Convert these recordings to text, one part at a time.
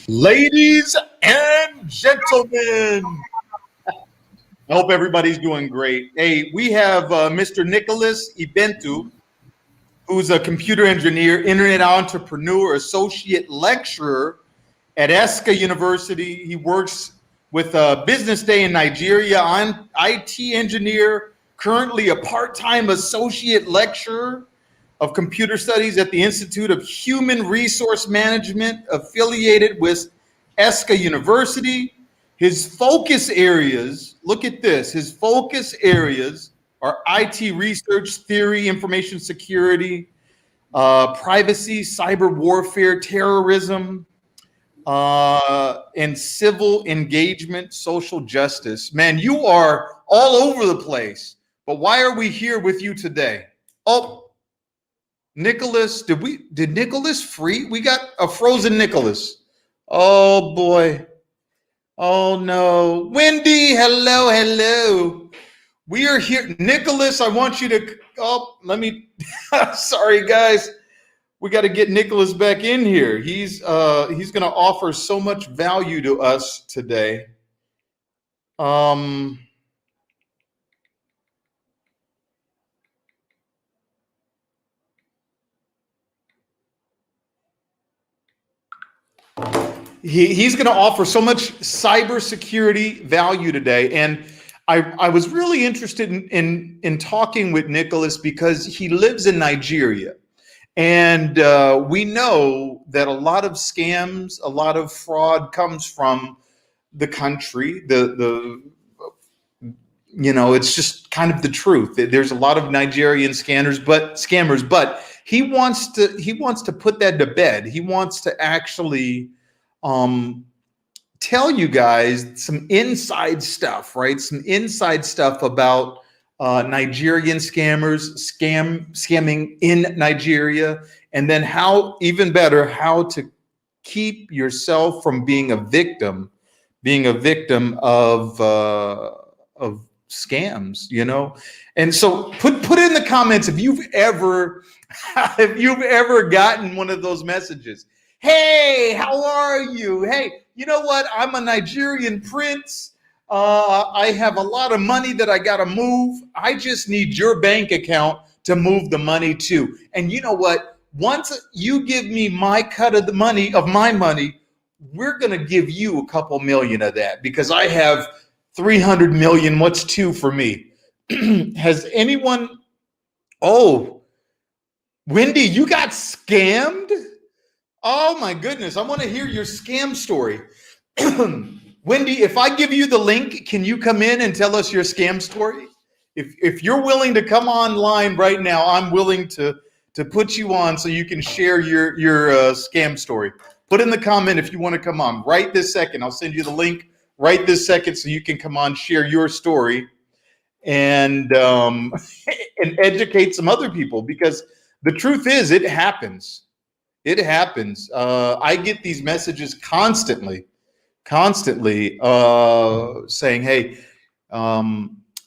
Ladies and gentlemen, I hope everybody's doing great. Hey, we have Mr. Nicolas Ibenu, who's a computer engineer, internet entrepreneur, associate lecturer at ESCA University. He works with Business Day in Nigeria. I'm IT engineer, currently a part-time associate lecturer of computer studies at the Institute of Human Resource Management, affiliated with ESCA University. His focus areas, look at this, his focus areas are IT research, theory, information security, privacy, cyber warfare, terrorism, and civil engagement, social justice. Man, you are all over the place. But why are we here with you today? Oh, Nicholas, did Nicholas free? We got a frozen Nicholas. Oh boy. Oh no. Wendy, hello, hello. We are here. Nicholas, I want you to let me sorry guys. We got to get Nicholas back in here. He's going to offer so much value to us today. He's going to offer so much cybersecurity value today, and I was really interested in talking with Nicholas because he lives in Nigeria, and we know that a lot of scams, a lot of fraud comes from the country. It's just kind of the truth. There's a lot of Nigerian scammers, but he wants to put that to bed. He wants to actually tell you guys some inside stuff, right? Some inside stuff about Nigerian scamming in Nigeria, and then how to keep yourself from being a victim of scams, And so put in the comments if you've ever gotten one of those messages. Hey, how are you? Hey, you know what? I'm a Nigerian prince. I have a lot of money that I got to move. I just need your bank account to move the money to. And you know what? Once you give me my cut of my money, we're going to give you a couple million of that because I have 300 million. What's two for me? Has anyone? Oh, Wendy, you got scammed? Oh my goodness, I want to hear your scam story. Wendy, if I give you the link, can you come in and tell us your scam story? If you're willing to come online right now, I'm willing to put you on so you can share your scam story. Put in the comment if you want to come on right this second. I'll send you the link right this second so you can come on, share your story, and and educate some other people, because the truth is it happens. It happens. I get these messages constantly saying, "Hey,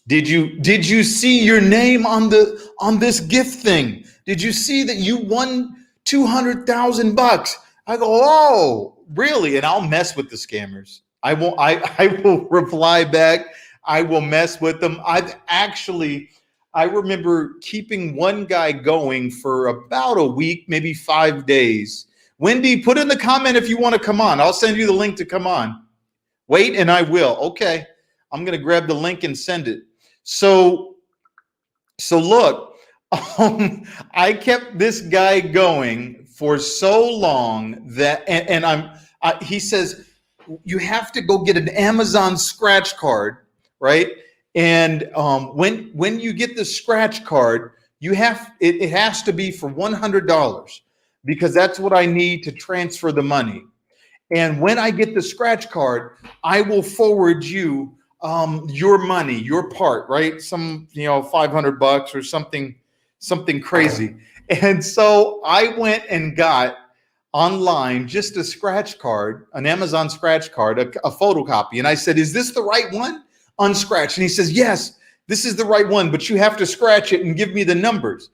did you see your name on this gift thing? Did you see that you won $200,000?" I go, "Oh, really?" And I'll mess with the scammers. I will reply back. I will mess with them. I remember keeping one guy going for about a week, maybe 5 days. Wendy, put in the comment if you want to come on. I'll send you the link to come on. Wait, and I will. Okay. I'm going to grab the link and send it. So look, I kept this guy going for so long that, he says, you have to go get an Amazon scratch card, right? And when you get the scratch card, it has to be for $100 because that's what I need to transfer the money. And when I get the scratch card, I will forward you your money, your part, right? Some $500 or something crazy. And so I went and got online just a scratch card, an Amazon scratch card, a photocopy, and I said, "Is this the right one?" Unscratched. And he says, "Yes, this is the right one, but you have to scratch it and give me the numbers."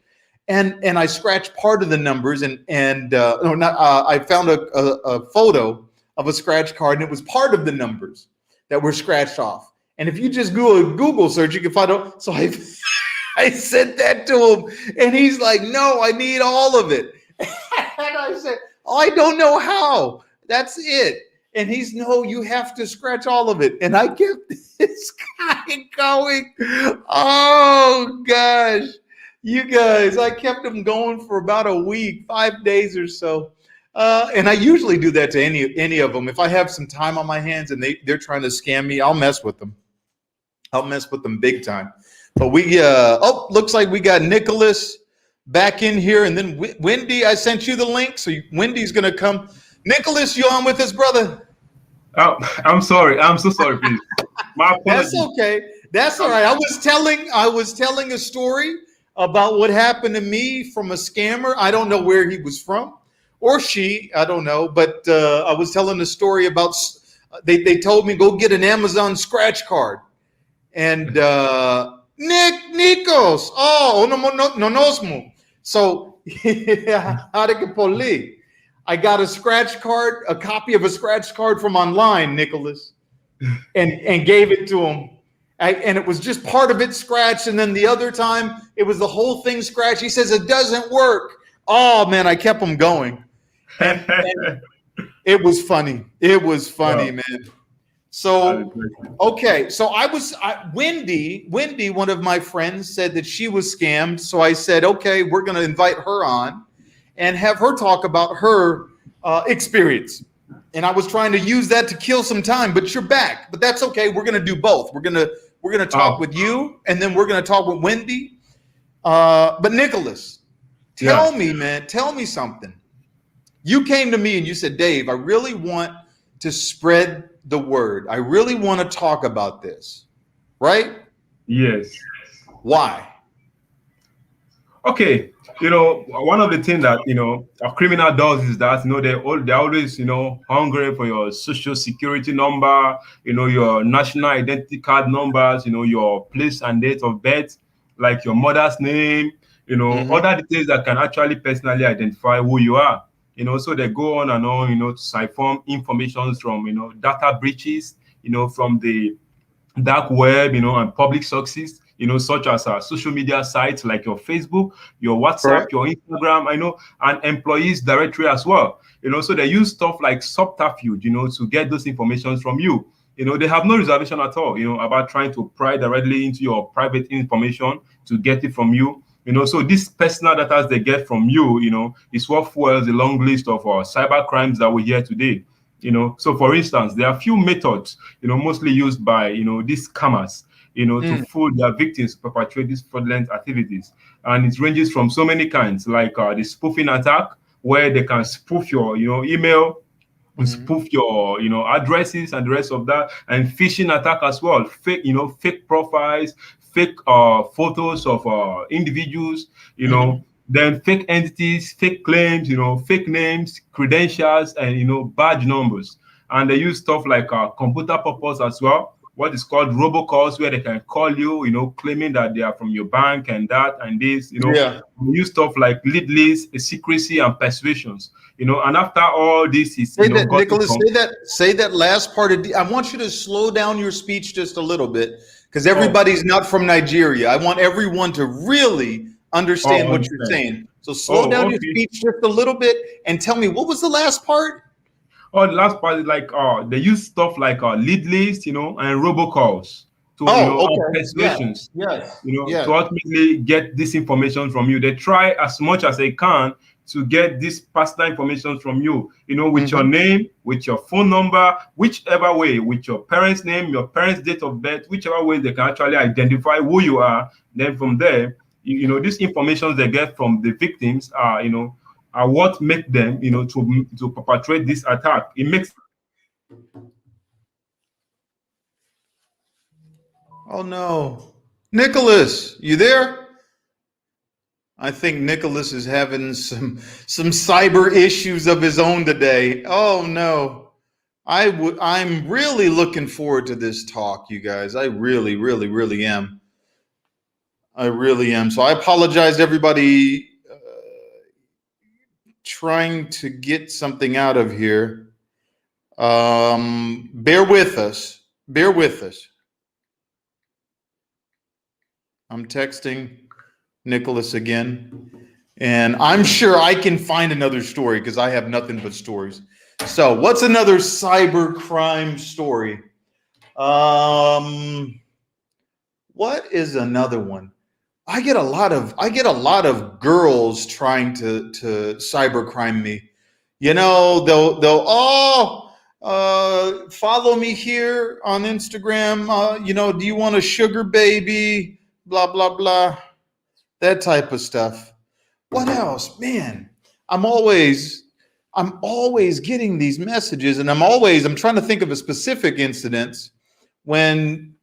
And I scratched part of the numbers, I found a photo of a scratch card, and it was part of the numbers that were scratched off. And if you just Google search, you can find out. So I sent that to him, and he's like, "No, I need all of it." And I said, "Oh, I don't know how. That's it." And he's, "No, you have to scratch all of it." And I kept this guy going. Oh gosh, you guys, I kept him going for about a week, 5 days or so. And I usually do that to any of them. If I have some time on my hands and they're trying to scam me, I'll mess with them. I'll mess with them big time. But looks like we got Nicolas back in here, and then Wendy, I sent you the link, so Wendy's gonna come. Nicolas, you on with us, brother? Oh, I'm sorry. I'm so sorry, please. My apologies. That's okay. That's all right. I was telling a story about what happened to me from a scammer. I don't know where he was from, or she. I don't know, but I was telling a story about. They told me go get an Amazon scratch card, and Nikos. Oh, no nosmo. So I got a scratch card, a copy of a scratch card from online, Nicolas, and gave it to him. And it was just part of it scratched, and then the other time it was the whole thing scratched. He says it doesn't work. Oh man, I kept him going, and it was funny. It was funny, man. So okay, so Wendy, one of my friends, said that she was scammed. So I said, okay, we're going to invite her on and have her talk about her experience. And I was trying to use that to kill some time, but you're back. But that's okay. We're going to do both. We're going to talk with you, and then we're going to talk with Wendy. But Nicolas, tell me, man, tell me something. You came to me and you said, Dave, I really want to spread the word. I really want to talk about this, right? Yes. Why? Okay. One of the things that, a criminal does is that, they're always, hungry for your social security number, your national identity card numbers, your place and date of birth, like your mother's name, other details that can actually personally identify who you are. So they go on and on, to siphon information from, data breaches, from the dark web, and public sources, such as social media sites like your Facebook, your WhatsApp, your Instagram, and employees directory as well. So they use stuff like subterfuge, to get those informations from you. They have no reservation at all, about trying to pry directly into your private information to get it from you. So these personal data they get from you, is what fuels the long list of cyber crimes that we hear today. So for instance, there are few methods, mostly used by, these scammers, to fool their victims to perpetrate these fraudulent activities. And it ranges from so many kinds, like the spoofing attack, where they can spoof your, email, spoof your, addresses and the rest of that, and phishing attack as well. Fake profiles, fake photos of individuals, then fake entities, fake claims, fake names, credentials, and badge numbers. And they use stuff like computer purpose as well, what is called robocalls, where they can call you, claiming that they are from your bank and that and this, They use stuff like lead lists, secrecy, and persuasions. And after all this is, Nicolas, say that last part I want you to slow down your speech just a little bit, because everybody's not from Nigeria. I want everyone to really understand what you're saying. So slow down your speech just a little bit and tell me, what was the last part? The last part is like they use stuff like lead lists, and robocalls to persuasions, to ultimately get this information from you. They try as much as they can to get this personal information from you, with your name, with your phone number, whichever way, with your parents' name, your parents' date of birth, whichever way they can actually identify who you are. Then from there, these information they get from the victims are what make them, to perpetrate this attack. It makes. Oh no, Nicolas, you there? I think Nicolas is having some cyber issues of his own today. Oh no. I'm really looking forward to this talk, you guys. I really, really, really am. I really am. So I apologize to everybody trying to get something out of here. Bear with us. Bear with us. I'm texting Nicolas again, and I'm sure I can find another story because I have nothing but stories. So, what's another cyber crime story? What is another one? I get a lot of girls trying to cybercrime me. You know, they'll follow me here on Instagram. You know, do you want a sugar baby? Blah blah blah. That type of stuff. What else, man? I'm always I'm always getting these messages, and I'm trying to think of a specific incidents when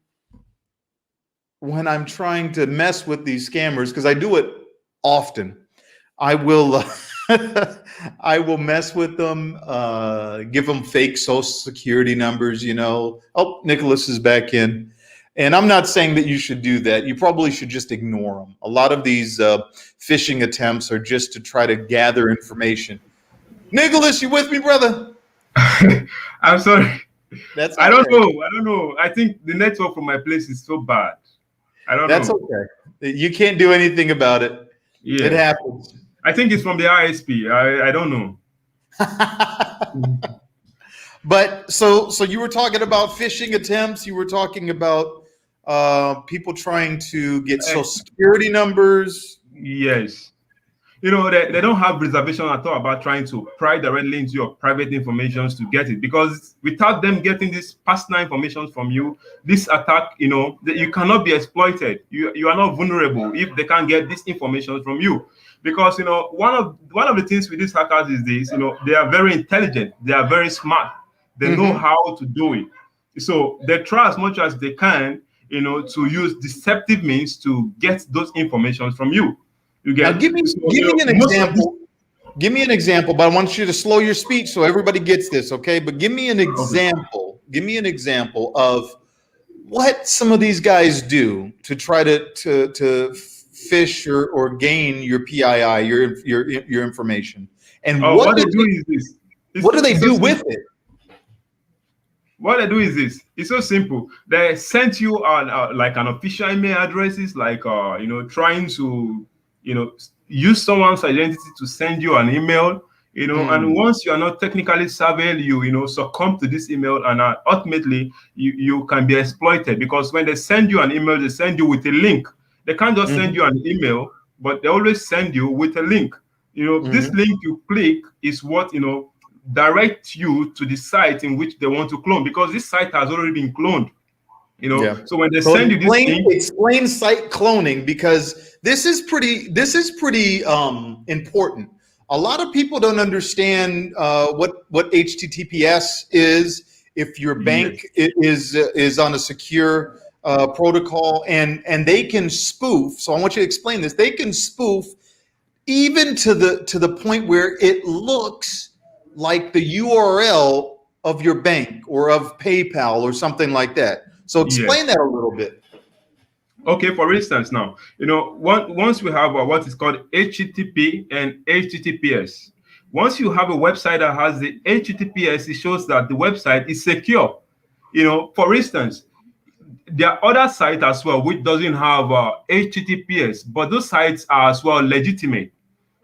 I'm trying to mess with these scammers, because I do it often. I will I will mess with them, give them fake social security numbers, you know. Oh, Nicholas is back in. And I'm not saying that you should do that. You probably should just ignore them. A lot of these phishing attempts are just to try to gather information. Nicholas, you with me, brother? I'm sorry. That's I okay. don't know. I don't know. I think the network from my place is so bad. I don't That's know. okay. You can't do anything about it. It Yeah. happens. I think it's from the ISP. I don't know. But so you were talking about phishing attempts. You were talking about people trying to get Uh, social security numbers. yes. You know, they don't have reservation at all about trying to pry directly into your private information to get it, because without them getting this personal information from you, this attack, you know, you cannot be exploited. You are not vulnerable if they can't get this information from you. Because, you know, one of the things with these hackers is this, you know, they are very intelligent, they are very smart, they know Mm-hmm. how to do it. So they try as much as they can, you know, to use deceptive means to get those information from you. You Now, get, so, give you me know, an most of this. example. Give me an example, but I want you to slow your speech so everybody gets this, okay? But give me an Okay. example. Give me an example of what some of these guys do to try to fish or gain your PII, your information, and Oh, what they do is this. what do they It's so do with simple. it? What they do is this. It's so simple. They sent you on like an official email addresses, like you know, trying to, you know, use someone's identity to send you an email. You know, and Mm, once you are not technically savvy, you know, succumb to this email, and ultimately you can be exploited, because when they send you an email, they send you with a link. They can't just send mhm, you an email, but they always send you with a link. You know, this mhm. link you click is what, you know, direct you to the site in which they want to clone, because this site has already been cloned, you know. Yeah. So when they So send you this link. explain site cloning, because this is pretty important. A lot of people don't understand what HTTPS is. If your Yes. bank is on a secure protocol, and they can spoof. So I want you to explain this. They can spoof even to the point where it looks like the URL of your bank or of PayPal or something like that. So Yes. explain that a little bit. Okay, for instance, now, you know, once we have what is called HTTP and HTTPS. Once you have a website that has the HTTPS, it shows that the website is secure. You know, for instance, there are other sites as well which doesn't have HTTPS, but those sites are as well legitimate.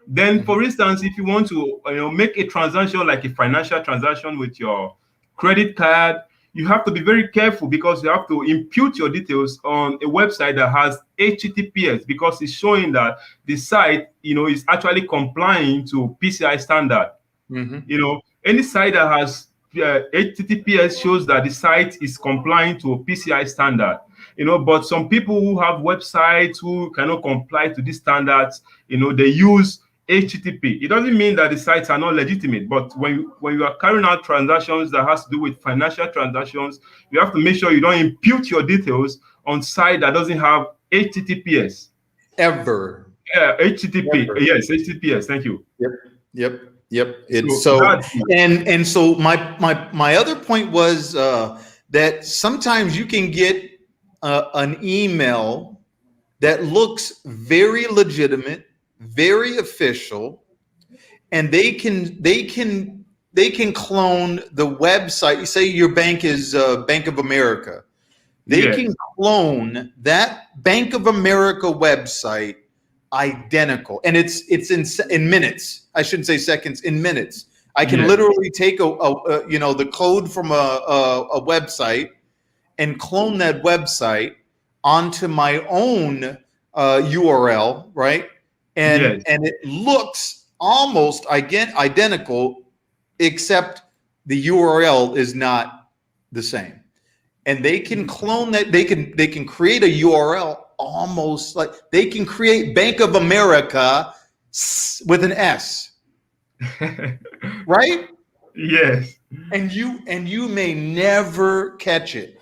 Then, Mhm. for instance, if you want to, you know, make a transaction like a financial transaction with your credit card, you have to be very careful, because you have to impute your details on a website that has HTTPS, because it's showing that the site, you know, is actually complying to PCI standard. Mhm. You know, any site that has HTTPS shows that the site is complying to a PCI standard. You know, but some people who have websites who cannot comply to these standards, you know, they use HTTP. It doesn't mean that the sites are not legitimate, but when you are carrying out transactions that has to do with financial transactions, you have to make sure you don't impute your details on site that doesn't have HTTPS. Ever. HTTP, Ever. yes, HTTPS. Thank you. Yep. Yep. Yep. It's So so that's it. and so my other point was that sometimes you can get an email that looks very legitimate, very official, and they can clone the website. Say your bank is Bank of America. They Yes. can clone that Bank of America website identical, and it's in minutes. I shouldn't say seconds, in minutes. I can Yes. literally take the code from a website and clone that website onto my own URL, right? Yes. And it looks almost identical, except the URL is not the same. And they can clone that. They can create a URL almost like they can create Bank of America with an S, right? Yes. And you may never catch it.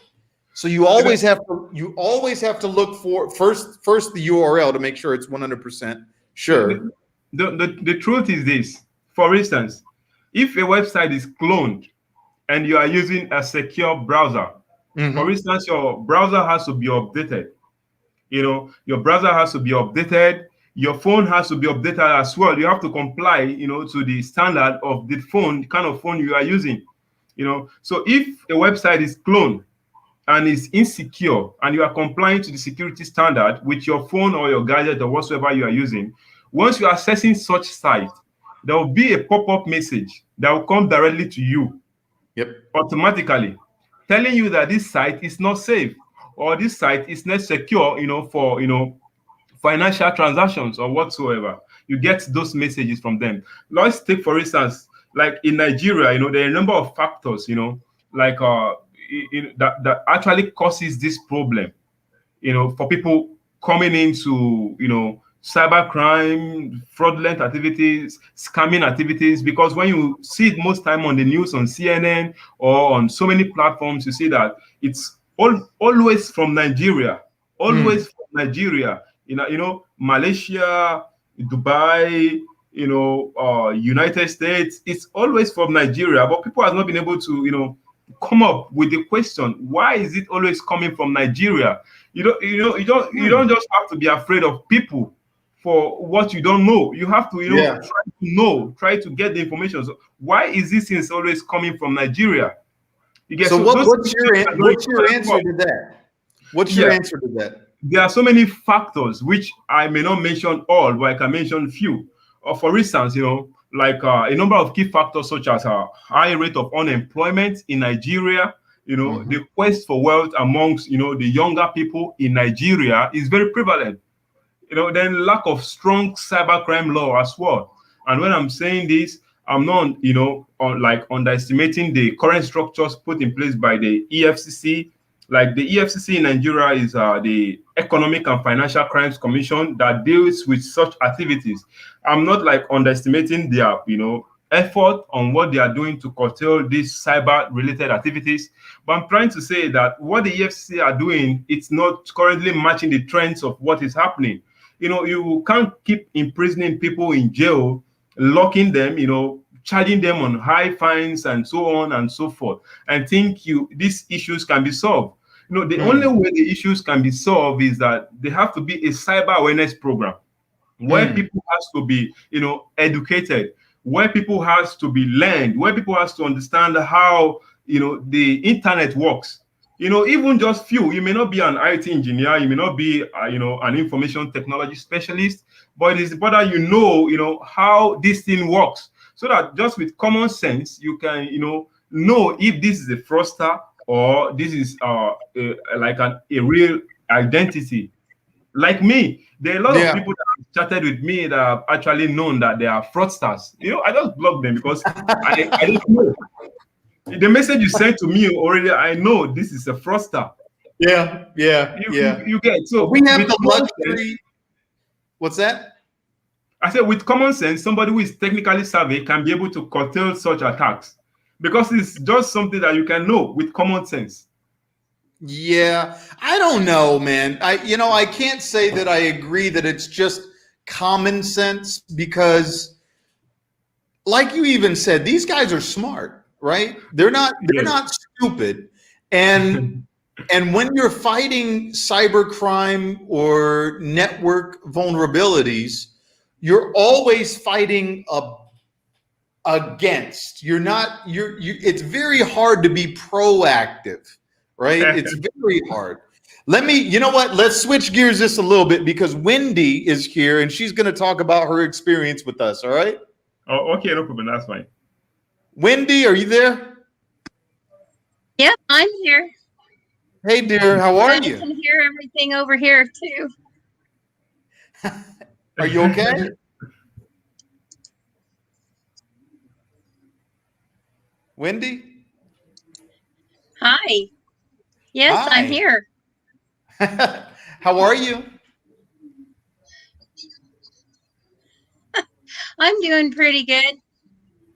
So you always have to look for first the URL to make sure it's 100% sure. The truth is this. For instance, if a website is cloned and you are using a secure browser, for Mhm. instance, your browser has to be updated. Your browser has to be updated. Your phone has to be updated as well. You have to comply, to the standard of the phone, the kind of phone you are using. So if a website is cloned and is insecure and you are complying to the security standard with your phone or your gadget or whatsoever you are using, once you are accessing such site, there will be a pop-up message that will come directly to you Yep. automatically, telling you that this site is not safe or this site is not secure, for financial transactions or whatsoever. You get those messages from them. Let's take, for instance, like in Nigeria, there are a number of factors, like that actually causes this problem, for people coming into, cybercrime, fraudulent activities, scamming activities. Because when you see it most time on the news, on CNN or on so many platforms, you see that it's always from Nigeria, Mm. always from Nigeria. Malaysia, Dubai, United States. It's always from Nigeria, but people have not been able to, come up with the question: why is it always coming from Nigeria? You don't just have to be afraid of people for what you don't know. You have to, Yeah. try to get the information. So why is this thing always coming from Nigeria? You get, So so those what's things are very your important as answer well. to that? What's your Yeah, answer to that? there are so many factors which I may not mention all, but I can mention few. For instance, like a number of key factors such as a high rate of unemployment in Nigeria. Mhm. The quest for wealth amongst the younger people in Nigeria is very prevalent. Then lack of strong cybercrime law as well. And when I'm saying this, I'm not, like underestimating the current structures put in place by the EFCC. Like the EFCC in Nigeria is the Economic and Financial Crimes Commission that deals with such activities. I'm not like underestimating their, effort on what they are doing to curtail these cyber-related activities. But I'm trying to say that what the EFCC are doing, it's not currently matching the trends of what is happening. You can't keep imprisoning people in jail, locking them, charging them on high fines and so on and so forth, and think these issues can be solved. The only Mm. way the issues can be solved is that there have to be a cyber awareness program where Mm. people has to be, educated, where people has to be learned, where people has to understand how, the internet works. Even just few, you may not be an IT engineer, you may not be, an information technology specialist, but it is important how this thing works, so that just with common sense, you can, know if this is a fraudster or this is like a real identity. Like me, there are a lot of Yeah. people that have chatted with me that have actually known that they are fraudsters. I just block them because I don't know. The message you sent to me already, I know this is a fraudster. Yeah. Yeah. Yeah. You get, But so we have with the common sense. luxury. What's that? I said with common sense, somebody who is technically savvy can be able to curtail such attacks because it's just something that you can know with common sense. Yeah, I don't know, man. I can't say that I agree that it's just common sense because, like you even said, these guys are smart, right? They're Yes. not stupid. And when you're fighting cybercrime or network vulnerabilities, you're always fighting against. You're not. It's very hard to be proactive, right? It's very hard. Let me. You know what? Let's switch gears just a little bit because Wendy is here and she's going to talk about her experience with us. All right. Oh, okay, no problem. That's fine. Wendy, are you there? Yep, I'm here. Hey, dear. How are I you? can hear everything over here too. Are you okay? Wendy? Hi. Yes, Hi. I'm here. How are you? I'm doing pretty good.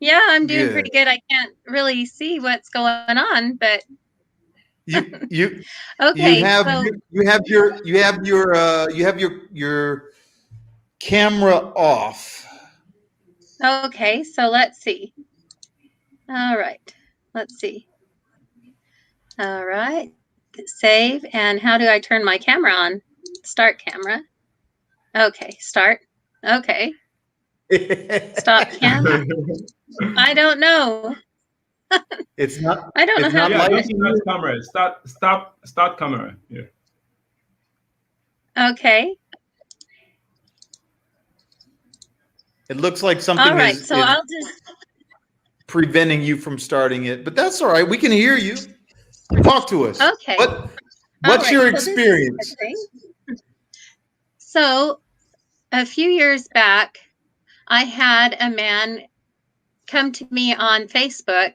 Yeah, I'm doing Good. pretty good. I can't really see what's going on, but You okay. you have your camera off. Okay, so let's see. All right. Let's see. All right. Save. And how do I turn my camera on? Start camera. Okay, start. Okay. Stop camera. I don't know. It's not. I don't know It's how not to Yeah, like. just start camera. Start camera. Yeah. Okay. It looks like something All right. is So I'll just preventing you from starting it, but that's all right. We can hear you. Talk to us. okay. What's your So this is experience? okay. So a few years back, I had a man come to me on Facebook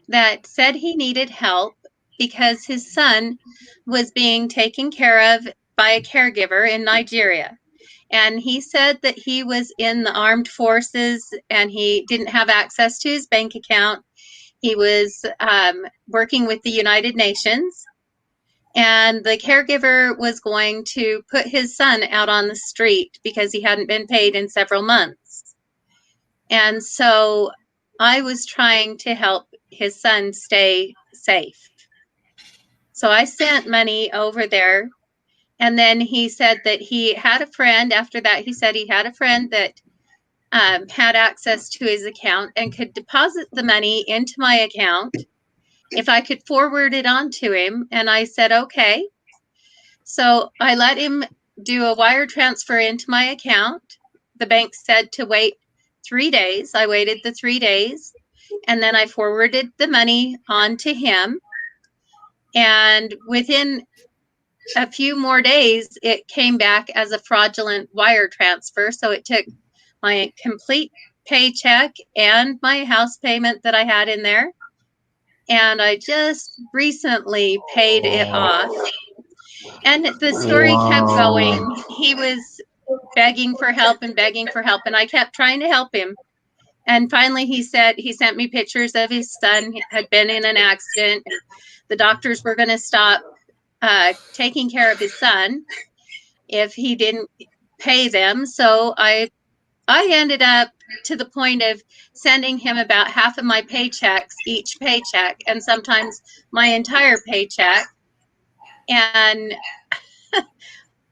that said he needed help because his son was being taken care of by a caregiver in Nigeria. And he said that he was in the armed forces and he didn't have access to his bank account. He was working with the United Nations. And the caregiver was going to put his son out on the street because he hadn't been paid in several months. And so I was trying to help his son stay safe. So I sent money over there. And then he said that he had a friend. After that, he said he had a friend that had access to his account and could deposit the money into my account if I could forward it on to him. And I said, okay. So I let him do a wire transfer into my account. The bank said to wait 3 days. I waited the 3 days and then I forwarded the money on to him. And within a few more days, it came back as a fraudulent wire transfer. So it took my complete paycheck and my house payment that I had in there. And I just recently paid it off. And the story kept going. He was begging for help and begging for help. And I kept trying to help him. And finally, he said, he sent me pictures of his son had been in an accident. The doctors were going to stop taking care of his son if he didn't pay them. So I ended up to the point of sending him about half of my paychecks, each paycheck, and sometimes my entire paycheck. And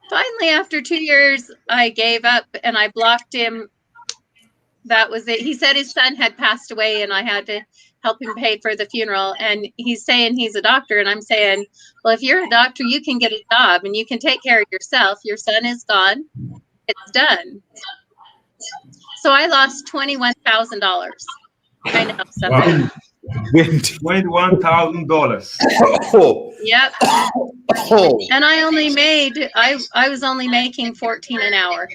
finally, after 2 years, I gave up and I blocked him. That was it. He said his son had passed away and I had to help him pay for the funeral. And he's saying he's a doctor. And I'm saying, well, if you're a doctor, you can get a job and you can take care of yourself. Your son is gone. It's done. So I lost $21,000. I know something. Wow. $21,000. Oh, Yep. oh. And I only made, I was only making $14 an hour.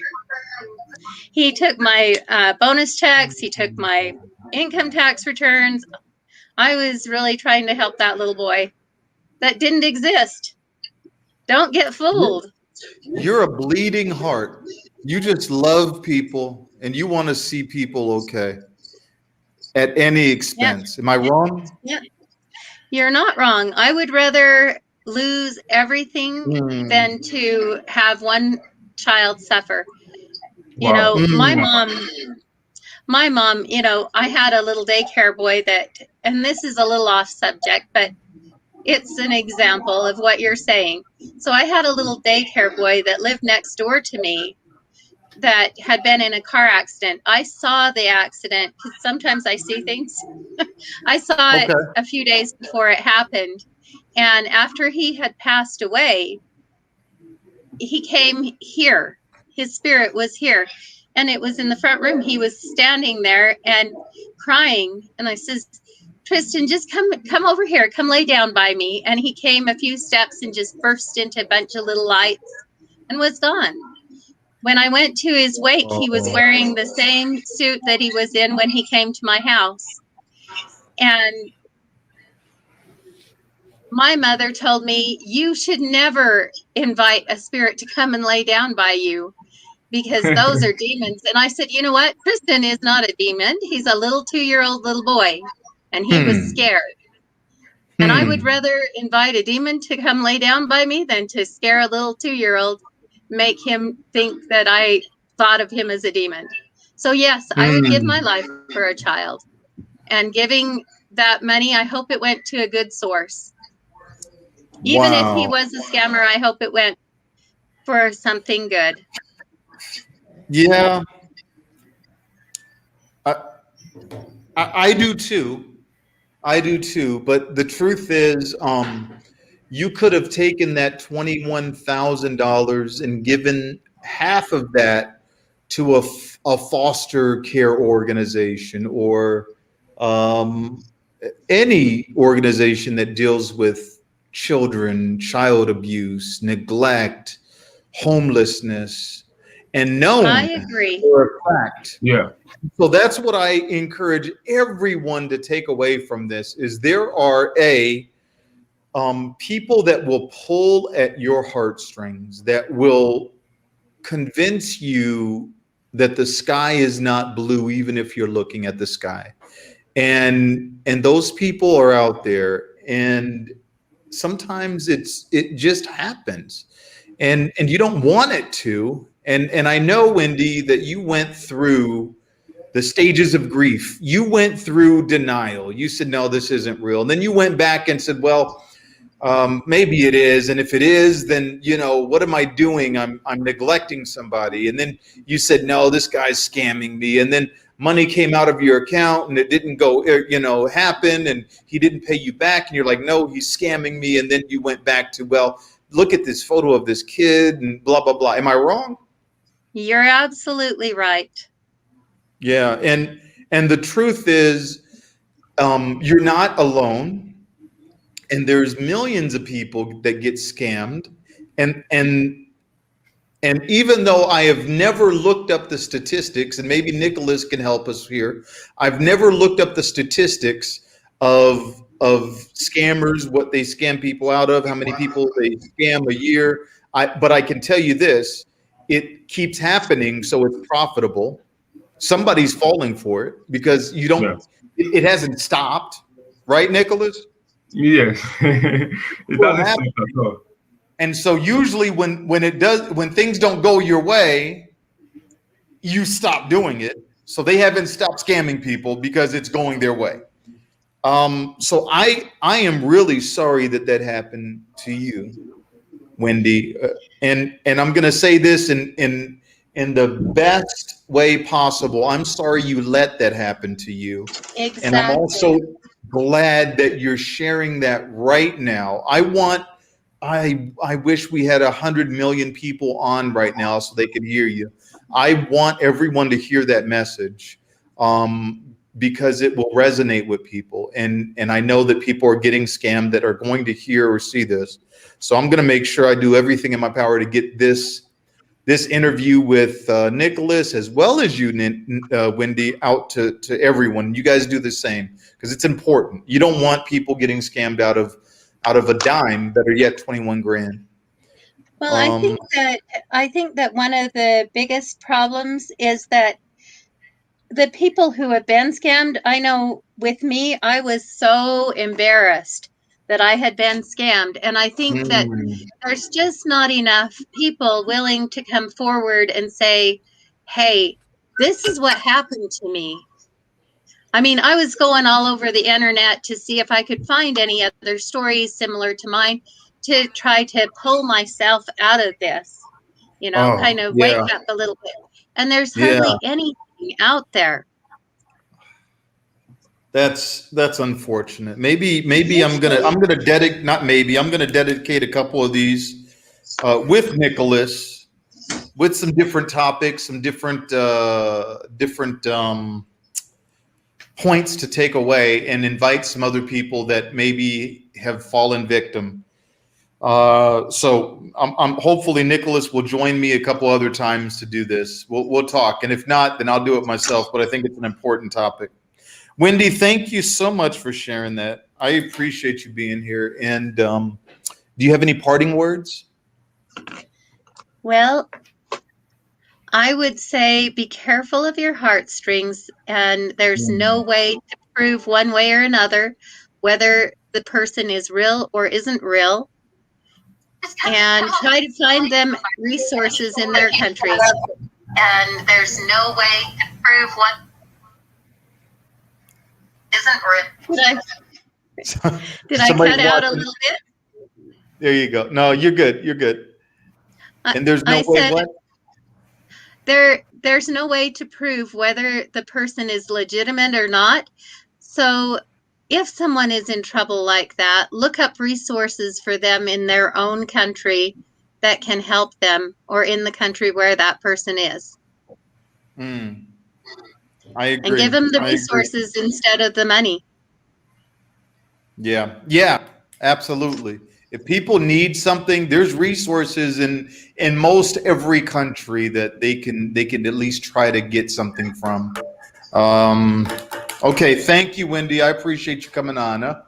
He took my bonus checks. He took my income tax returns. I was really trying to help that little boy that didn't exist. Don't get fooled. You're a bleeding heart. You just love people and you want to see people okay at any expense. Am I wrong? Yeah. You're not wrong. I would rather lose everything than to have one child suffer. You know, my mom, you know, I had a little daycare boy that, and this is a little off subject, but it's an example of what you're saying. So I had a little daycare boy that lived next door to me that had been in a car accident. I saw the accident because sometimes I see things. I saw it Okay. a few days before it happened. And after he had passed away, he came here. His spirit was here. And it was in the front room. He was standing there and crying. And I says, Tristan, just come over here. Come lay down by me. And he came a few steps and just burst into a bunch of little lights and was gone. When I went to his wake, he was wearing the same suit that he was in when he came to my house. And my mother told me, you should never invite a spirit to come and lay down by you because those are demons. And I said, you know what? Tristan is not a demon. He's a little 2-year-old little boy. And he was scared. And I would rather invite a demon to come lay down by me than to scare a little 2-year-old, make him think that I thought of him as a demon. So yes, I would give my life for a child. And giving that money, I hope it went to a good source. Even if he was a scammer, I hope it went for something good. Yeah. I do too. I do too. But the truth is, you could have taken that $21,000 and given half of that to a foster care organization or any organization that deals with children, child abuse, neglect, homelessness, and known I agree. for a fact. Yeah. So that's what I encourage everyone to take away from this is there are people that will pull at your heartstrings, that will convince you that the sky is not blue, even if you're looking at the sky. And those people are out there, and sometimes it just happens, and you don't want it to. And I know, Wendy, that you went through the stages of grief. You went through denial. You said, no, this isn't real. And then you went back and said, well, maybe it is. And if it is, then, what am I doing? I'm neglecting somebody. And then you said, no, this guy's scamming me. And then money came out of your account and it didn't go, happen. And he didn't pay you back. And you're like, no, he's scamming me. And then you went back to, well, look at this photo of this kid and blah, blah, blah. Am I wrong? You're absolutely right. Yeah. And the truth is, you're not alone. And there's millions of people that get scammed. And even though I have never looked up the statistics, and maybe Nicolas can help us here, I've never looked up the statistics of scammers, what they scam people out of, how many people they scam a year. But I can tell you this, it keeps happening, so it's profitable. Somebody's falling for it because it hasn't stopped, right, Nicolas? Yes. It doesn't stop at all. And so usually when things don't go your way, you stop doing it. So they haven't stopped scamming people because it's going their way. So I am really sorry that happened to you, Wendy. And I'm going to say this in the best way possible. I'm sorry you let that happen to you. Exactly. And I'm also glad that you're sharing that right now. I wish we had 100 million people on right now so they could hear you. I want everyone to hear that message because it will resonate with people. And I know that people are getting scammed that are going to hear or see this. So I'm going to make sure I do everything in my power to get this interview with Nicolas as well as you, Wendy, out to everyone. You guys do the same because it's important. You don't want people getting scammed out of a dime, better yet, 21 grand. Well, I think that one of the biggest problems is that the people who have been scammed, I know with me, I was so embarrassed that I had been scammed. And I think that there's just not enough people willing to come forward and say, hey, this is what happened to me. I mean, I was going all over the internet to see if I could find any other stories similar to mine to try to pull myself out of this. Oh, kind of wake yeah. up a little bit. And there's Yeah. hardly anything out there. That's unfortunate. Maybe I'm gonna dedicate, not maybe, I'm gonna dedicate a couple of these with Nicholas, with some different topics, some different points to take away, and invite some other people that maybe have fallen victim. So I'm hopefully Nicholas will join me a couple other times to do this. We'll talk, and if not, then I'll do it myself. But I think it's an important topic. Wendy, thank you so much for sharing that. I appreciate you being here. And do you have any parting words? Well, I would say be careful of your heartstrings, and there's no way to prove one way or another whether the person is real or isn't real. And try to find them resources in their country. And there's no way to prove what isn't real. Did I cut out a little bit? There you go. No, you're good. You're good. And there's no way what? There's no way to prove whether the person is legitimate or not. So if someone is in trouble like that, look up resources for them in their own country that can help them, or in the country where that person is. I agree. And give them the resources instead of the money. Yeah. Yeah, absolutely. If people need something, there's resources in most every country that they can at least try to get something from. Okay, thank you, Wendy. I appreciate you coming on. Huh?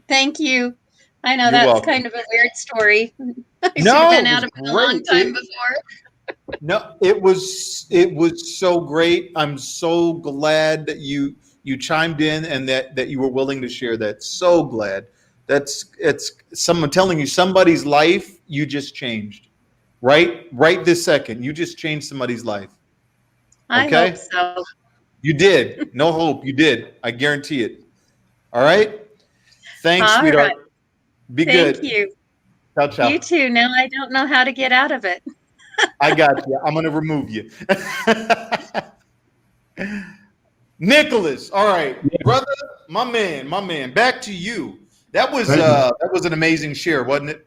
Thank you. I know You're that's welcome. kind of a weird story. I should have been out of it a long time before. No, it was so great. I'm so glad that you chimed in and that you were willing to share that. So glad. It's someone telling you somebody's life you just changed. Right this second. You just changed somebody's life. Okay? I hope so. You did. No hope. You did. I guarantee it. All right? Thanks, All sweetheart. right. Be good. Thank you. Ciao, ciao. You too. Now I don't know how to get out of it. I got you. I'm going to remove you. Nicholas. All right. Brother, my man. Back to you. That was an amazing share, wasn't it?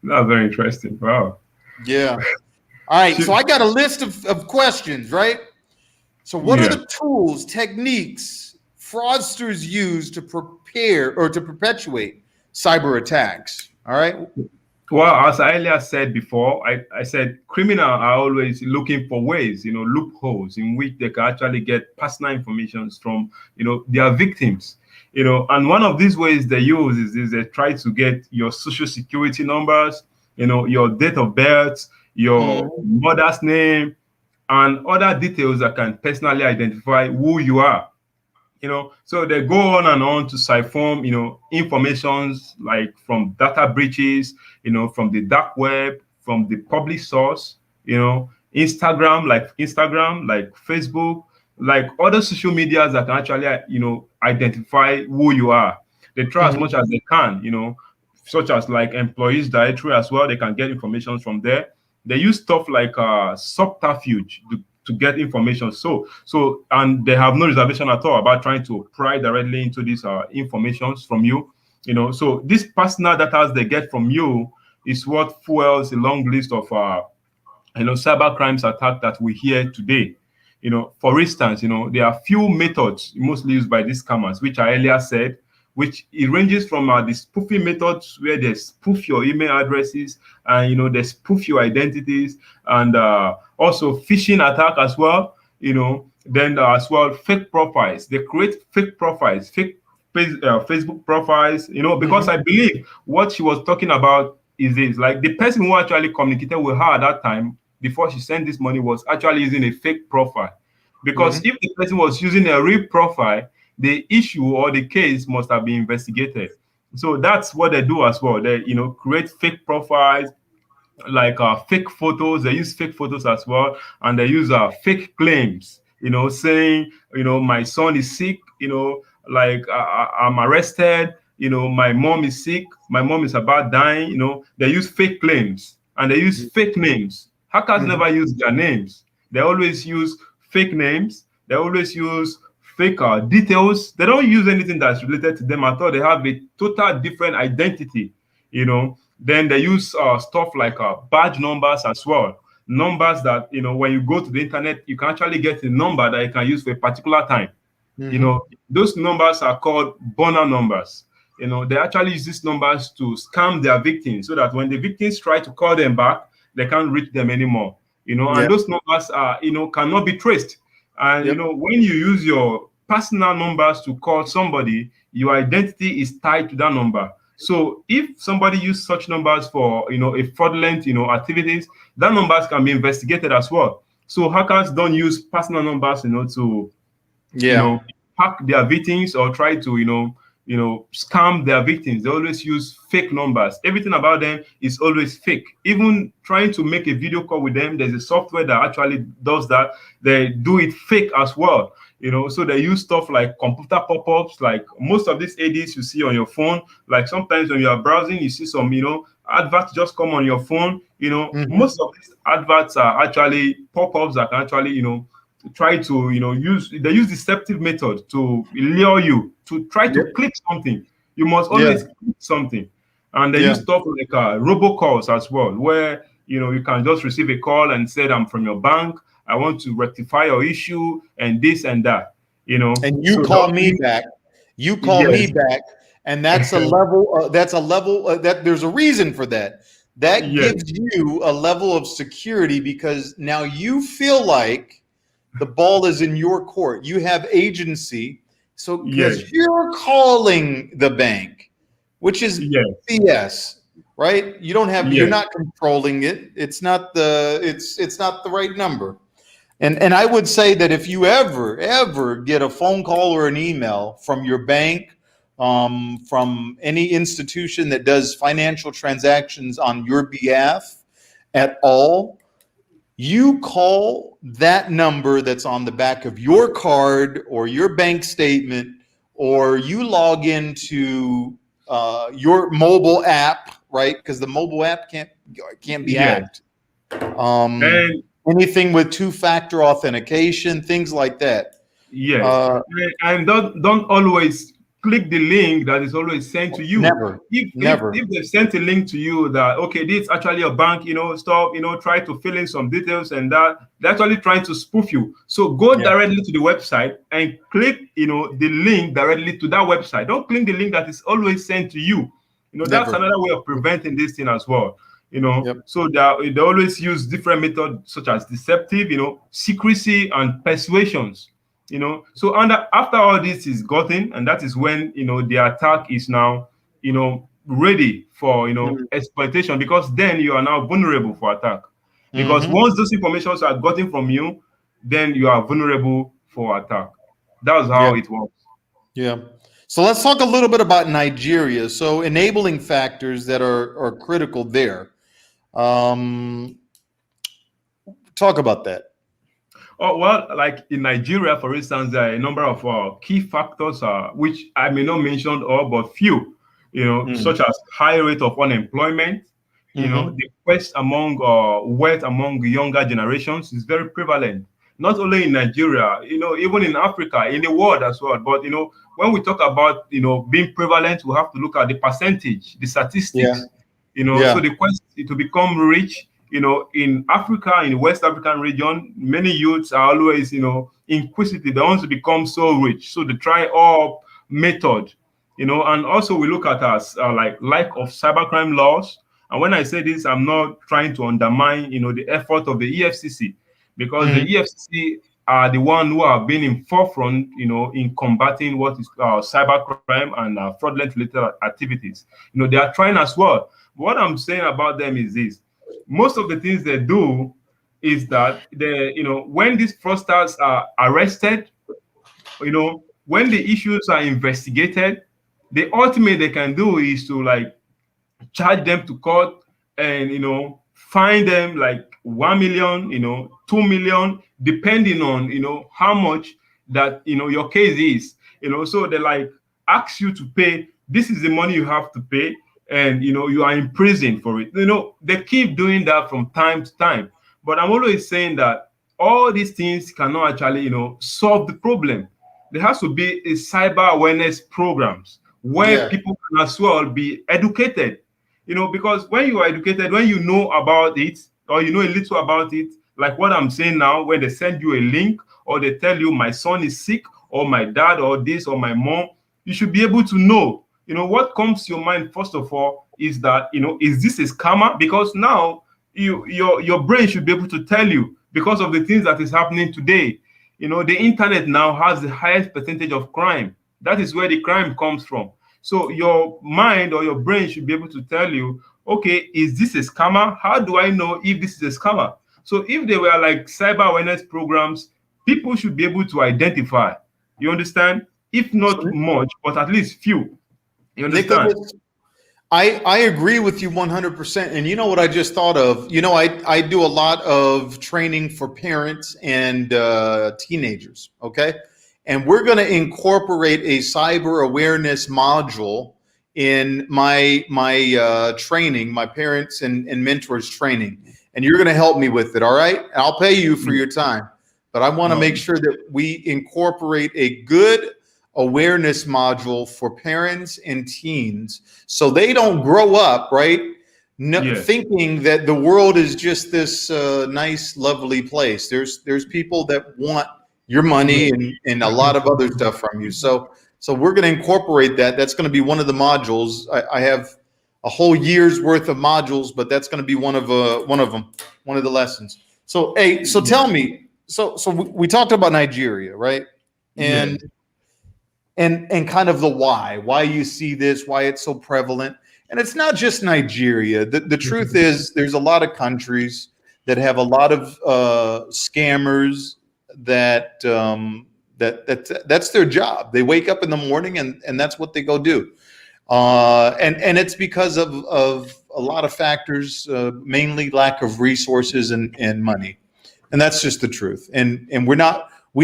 That was very interesting. Wow. Yeah. All right. So I got a list of questions, right? So what are the tools, techniques fraudsters use to prepare or to perpetuate cyber attacks? All right. Well, as I earlier said before, I said criminals are always looking for ways, loopholes in which they can actually get personal information from, their victims. And one of these ways they use is they try to get your social security numbers, your date of birth, your mother's name, and other details that can personally identify who you are. So they go on and on to siphon, informations like from data breaches, from the dark web, from the public source, Instagram, like Facebook, like other social medias that can actually, identify who you are. They try as much as they can, such as like employees directory as well. They can get information from there. They use stuff like subterfuge to get information. So and they have no reservation at all about trying to pry directly into these informations from you. So this personal data they get from you is what fuels a long list of cyber crimes attack that we hear today. For instance, there are few methods mostly used by these scammers, which I earlier said, which it ranges from the spoofing methods where they spoof your email addresses and they spoof your identities, and also phishing attack as well. Then as well fake profiles. They create fake profiles, fake Facebook profiles. Because I believe what she was talking about is this: like the person who actually communicated with her at that time before she sent this money was actually using a fake profile. Because if the person was using a real profile, the issue or the case must have been investigated. So that's what they do as well. They, create fake profiles, like fake photos. They use fake photos as well, and they use fake claims. Saying, my son is sick. Like I'm arrested. My mom is sick. My mom is about dying. They use fake claims, and they use fake names. Hackers Mhm. never use their names. They always use fake names. They always use fake details. They don't use anything that's related to them at all. They have a total different identity, you know. Then they use stuff like badge numbers as well. Numbers that, you know, when you go to the internet, you can actually get a number that you can use for a particular time. You Mhm. know, those numbers are called burner numbers. You know, they actually use these numbers to scam their victims so that when the victims try to call them back, they can't reach them anymore. You know, and Yep. those numbers are, you know, cannot be traced. And you Yep. know, when you use your personal numbers to call somebody, your identity is tied to that number. So if somebody use such numbers for, you know, a fraudulent, you know, activities, that numbers can be investigated as well. So hackers don't use personal numbers, you know, to, you Yeah. know, hack their victims or try to, you know, scam their victims. They always use fake numbers. Everything about them is always fake. Even trying to make a video call with them, there's a software that actually does that. They do it fake as well. You know, so they use stuff like computer pop-ups, like most of these ads you see on your phone. Like sometimes when you are browsing, you see some, you know, adverts just come on your phone. You know, Mhm. most of these adverts are actually pop-ups that can actually, you know, try to, you know, use deceptive method to lure you to try to Yep. click something. You must Yeah. always click something. And they Yeah. use stuff like robocalls as well, where, you know, you can just receive a call and say, I'm from your bank, I want to rectify your issue and this and that, you know. And you So call don't me you, back. You call me yes. back, and that's a level. That's a level that there's a reason for that. That Yes, gives you a level of security because now you feel like the ball is in your court. You have agency. So yes, because you're calling the bank, which is yes, BS, right? You don't have. You're yes, not controlling it. It's not the. It's not the right number. And I would say that if you ever get a phone call or an email from your bank, from any institution that does financial transactions on your behalf at all, you call that number that's on the back of your card or your bank statement, or you log into your mobile app, right? Because the mobile app can't be yes. hacked. Um, And Anything with two-factor authentication, things like that. yes, Uh, and don't always click the link that is always sent to you. Never, If never. they sent a link to you that, okay, this is actually a bank, you know, stop, you know, try to fill in some details and that, they're actually trying to spoof you. So go Yeah, directly to the website and click, you know, the link directly to that website. Don't click the link that is always sent to you. You know, that's never. another way of preventing this thing as well. You know, Yep. so they always use different methods such as deceptive, you know, secrecy and persuasions. You know, so under after all this is gotten, and that is when, you know, the attack is now, you know, ready for, you know, exploitation, because then you are now vulnerable for attack. Because Mm-hmm. once those informations are gotten from you, then you are vulnerable for attack. That's Yeah, how it works. yeah. So let's talk a little bit about Nigeria. So enabling factors that are critical there. Um, Talk about that. Oh, well, like in Nigeria, for instance, there are a number of key factors which I may not mention all, but few, you know, Mm. such as high rate of unemployment, you know, Mm-hmm. the quest among wealth among younger generations is very prevalent, not only in Nigeria, you know, even in Africa, in the world as well. But, you know, when we talk about, you know, being prevalent, we have to look at the percentage, the Yeah, statistics, you know, so yeah. the quest to become rich, you know, in Africa, in the West African region, many youths are always, you know, inquisitive. They want to become so rich. So they try all method, you know, and also we look at us like lack of cybercrime laws. And when I say this, I'm not trying to undermine, you know, the effort of the EFCC, because the Mm-hmm. EFCC are the one who have been in forefront, you know, in combating what is cybercrime and fraudulent related activities. You know, they are trying as well. What I'm saying about them is this: most of the things they do is that they, you know, when these fraudsters are arrested, you know, when the issues are investigated, the ultimate they can do is to like charge them to court and, you know, fine them like 1 million, you know, 2 million, depending on, you know, how much that, you know, your case is, you know. So they like ask you to pay, this is the money you have to pay, and you are in prison for it. They keep doing that from time to time. But I'm always saying that all these things cannot actually solve the problem. There has to be a cyber awareness programs where Yeah. people can as well be educated. Because when you are educated, when you know about it, or you know a little about it, like what I'm saying now, when they send you a link or they tell you my son is sick or my dad or this or my mom, you should be able to know. What comes to your mind first of all is that, is this a scammer? Because now your brain should be able to tell you, because of the things that is happening today. The internet now has the highest percentage of crime. That is where the crime comes from. So your mind or your brain should be able to tell you, okay, is this a scammer? How do I know if this is a scammer? So if they were like cyber awareness programs, people should be able to identify. You understand? If not much, but at least few. You understand? Nicholas, I agree with you 100%. And you know what I just thought of? I do a lot of training for parents and teenagers, okay? And we're going to incorporate a cyber awareness module in my training, my parents and mentors training. And you're going to help me with it, all right? I'll pay you for your time. But I want to make sure that we incorporate a good awareness module for parents and teens so they don't grow up, right? Thinking that the world is just this nice, lovely place. There's people that want your money and a lot of other stuff from you. So we're going to incorporate that. That's going to be one of the modules. I have a whole year's worth of modules, but that's going to be one of them, one of the lessons. So, hey, so tell me, so we talked about Nigeria, right? And kind of the why you see this, why it's so prevalent. And it's not just Nigeria. The truth is there's a lot of countries that have a lot of scammers that's their job. They wake up in the morning and that's what they go do. And it's because of a lot of factors, mainly lack of resources and money. And that's just the truth. And we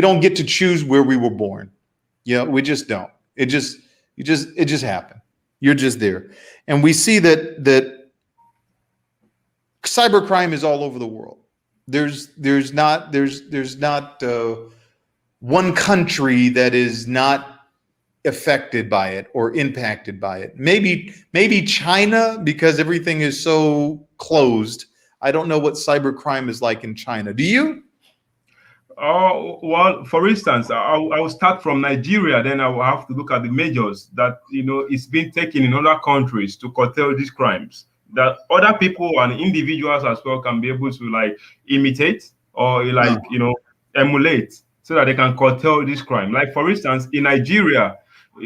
don't get to choose where we were born. We just don't. It just happened. You're just there. And we see that cybercrime is all over the world. There's not one country that is not affected by it or impacted by it. Maybe China, because everything is so closed. I don't know what cybercrime is like in China. Do you? Well, for instance, I will start from Nigeria, then I will have to look at the measures that it's been taken in other countries to curtail these crimes, that other people and individuals as well can be able to like imitate or like emulate, so that they can curtail this crime. Like for instance, in Nigeria,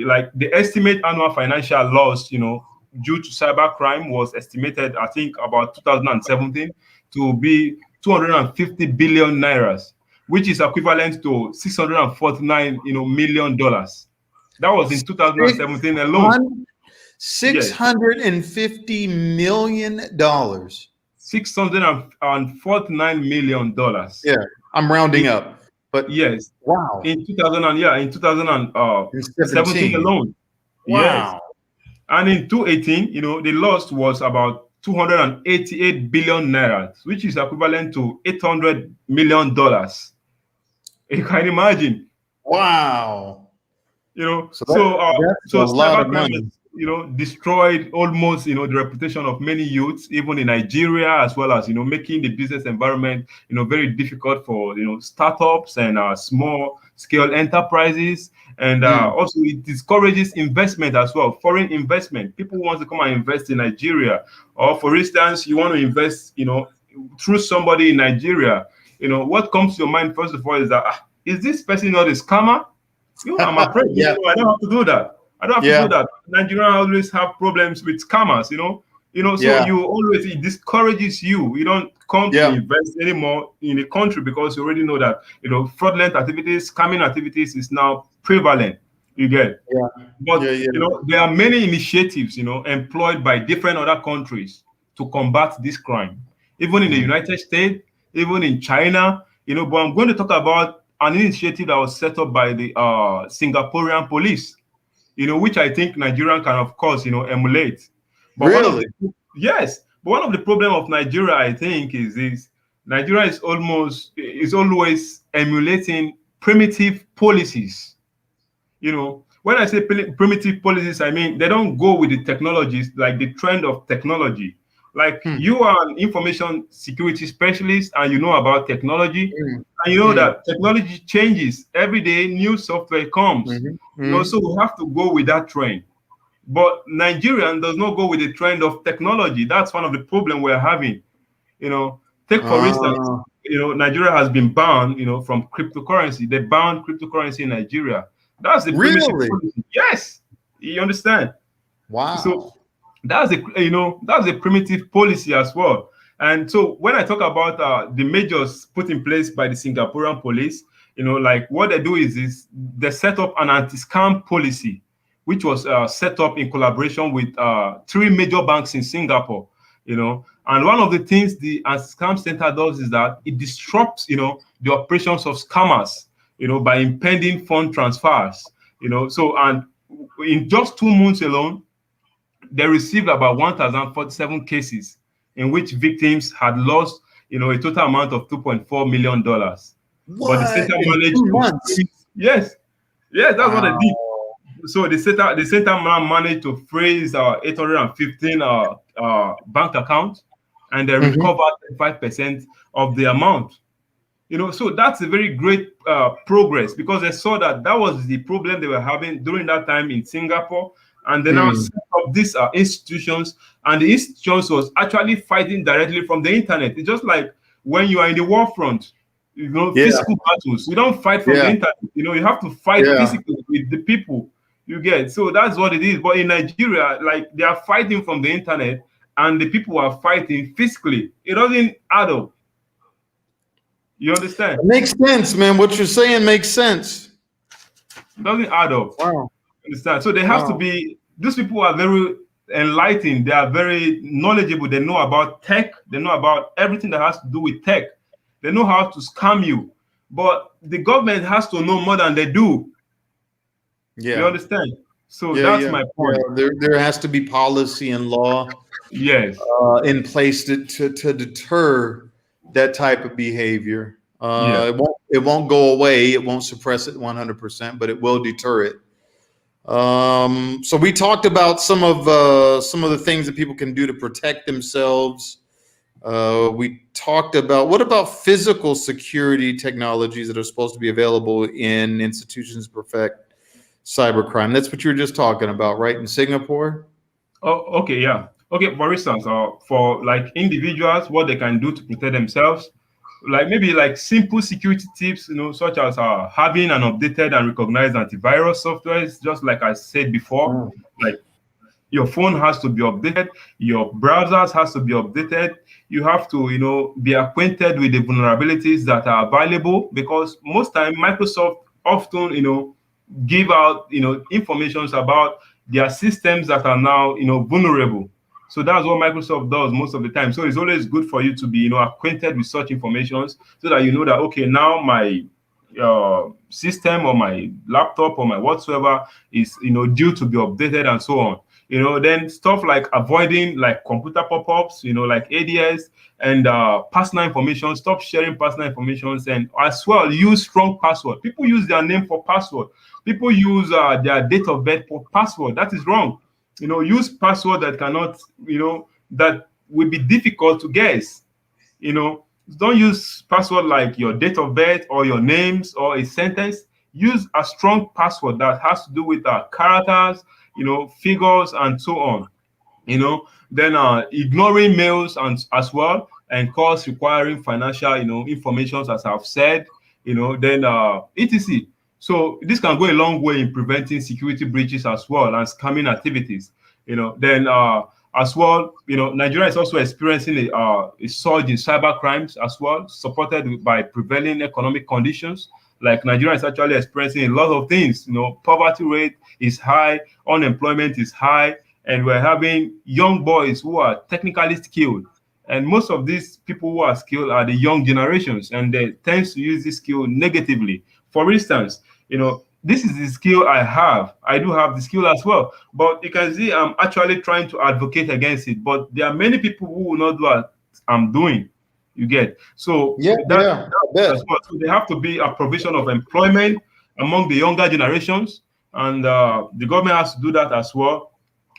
like the estimate annual financial loss due to cybercrime was estimated, I think about 2017, to be 250 billion nairas, which is equivalent to $649 million. That was in 2017 alone. $650 million. $649 million. Yeah, I'm rounding up. But yes, wow. In 2017 alone. Wow. Yes. And in 2018, the loss was about 288 billion naira, which is equivalent to $800 million. You can imagine. Wow. So cybercrime destroyed almost the reputation of many youths, even in Nigeria, as well as making the business environment very difficult for startups and small scale enterprises. And also it discourages investment as well, foreign investment. People want to come and invest in Nigeria, or for instance, you want to invest through somebody in Nigeria. What comes to your mind first of all is that is this person not a scammer? I'm afraid I don't have to do that. I don't have to do that. Nigerians always have problems with scammers, so you always, it discourages you. You don't come to invest anymore in the country because you already know that fraudulent activities, scamming activities is now prevalent. You get. But there are many initiatives employed by different other countries to combat this crime, even in the United States, even in China. But I'm going to talk about an initiative that was set up by the Singaporean police, which I think Nigerian can, of course, emulate. But one of Really? the yes, but one of the problem of Nigeria, I think, is this: Nigeria is always emulating primitive policies. When I say primitive policies, I mean they don't go with the technologies, like the trend of technology. Like Hmm. you are an information security specialist and you know about technology, Mm. and you know Mm. that technology changes every day, new software comes. Mhm. Mhm. So we have to go with that trend. But Nigerian does not go with the trend of technology. That's one of the problem we're having. You know, take for instance, Ah, Nigeria has been banned, from cryptocurrency. They banned cryptocurrency in Nigeria. That's the primitive really? policy. Yes, you understand. So Wow. that's a primitive policy as well. And so when I talk about the measures put in place by the Singaporean police, like what they do is they set up an anti-scam policy, which was set up in collaboration with three major banks in Singapore. And one of the things the anti-scam center does is that it disrupts, the operations of scammers, by impending fund transfers. So and in just 2 months alone, they received about 1,047 cases in which victims had lost, a total amount of $2.4 million. But the What? center In managed two to months? freeze. Yes, yes, that's what they did. Wow. So the center managed to freeze 815 bank accounts, and they Mhm. recovered 5% of the amount. So that's a very great progress, because they saw that that was the problem they were having during that time in Singapore, and they now Mm. set up these institutions, and the institutions was actually fighting directly from the internet. It's just like when you are in the war front, Yeah. physical battles. You don't fight from the Yeah. internet. You have to fight Yeah. physically with the people. You get. So that's what it is. But in Nigeria, like, they are fighting from the internet, and the people are fighting physically. It doesn't add up. You understand? It makes sense, man. What you're saying makes sense. Doesn't add up. Wow. Understand? So they have to Wow. be. These people are very enlightened. They are very knowledgeable. They know about tech. They know about everything that has to do with tech. They know how to scam you. But the government has to know more than they do. You Yeah. understand? So Yeah. that's Yeah. my Yeah. point. There has to be policy and law Yes. in place to deter that type of behavior. Yeah. It won't go away. It won't suppress it 100%, but it will deter it. So we talked about some of the things that people can do to protect themselves. We talked about, what about physical security technologies that are supposed to be available in institutions to perfect cybercrime? That's what you were just talking about, right? In Singapore? Oh, okay, yeah. Okay, for instance, for like individuals, what they can do to protect themselves, like maybe like simple security tips, such as having an updated and recognized antivirus software, just like I said before. Mm. Like, your phone has to be updated, your browsers has to be updated. You have to, be acquainted with the vulnerabilities that are available, because most time Microsoft often, give out, informations about their systems that are now, vulnerable. So that's what Microsoft does most of the time. So it's always good for you to be, acquainted with such informations, so that you know that, okay, now my system or my laptop or my whatsoever is, due to be updated, and so on. Then stuff like avoiding like computer pop-ups, like ADS, and personal information. Stop sharing personal information, and as well use strong password. People use their name for password. People use their date of birth for password. That is wrong. Use password that cannot, that will be difficult to guess. you know don't use password like your date of birth or your names or a sentence. Use a strong password that has to do with characters, figures, and so on. Then ignoring mails and as well, and calls requiring financial, information, as I've said. Then etc. So this can go a long way in preventing security breaches as well, and scamming activities. Then as well, Nigeria is also experiencing a surge in cyber crimes as well, supported by prevailing economic conditions. Like, Nigeria is actually experiencing a lot of things. Poverty rate is high, unemployment is high, and we're having young boys who are technically skilled. And most of these people who are skilled are the young generations, and they tend to use this skill negatively. For instance, this is the skill I have. I do have the skill as well. But you can see I'm actually trying to advocate against it. But there are many people who will not do what I'm doing. You get so Yeah, that yeah, I bet. as well. So there have to be a provision of employment among the younger generations, and the government has to do that as well.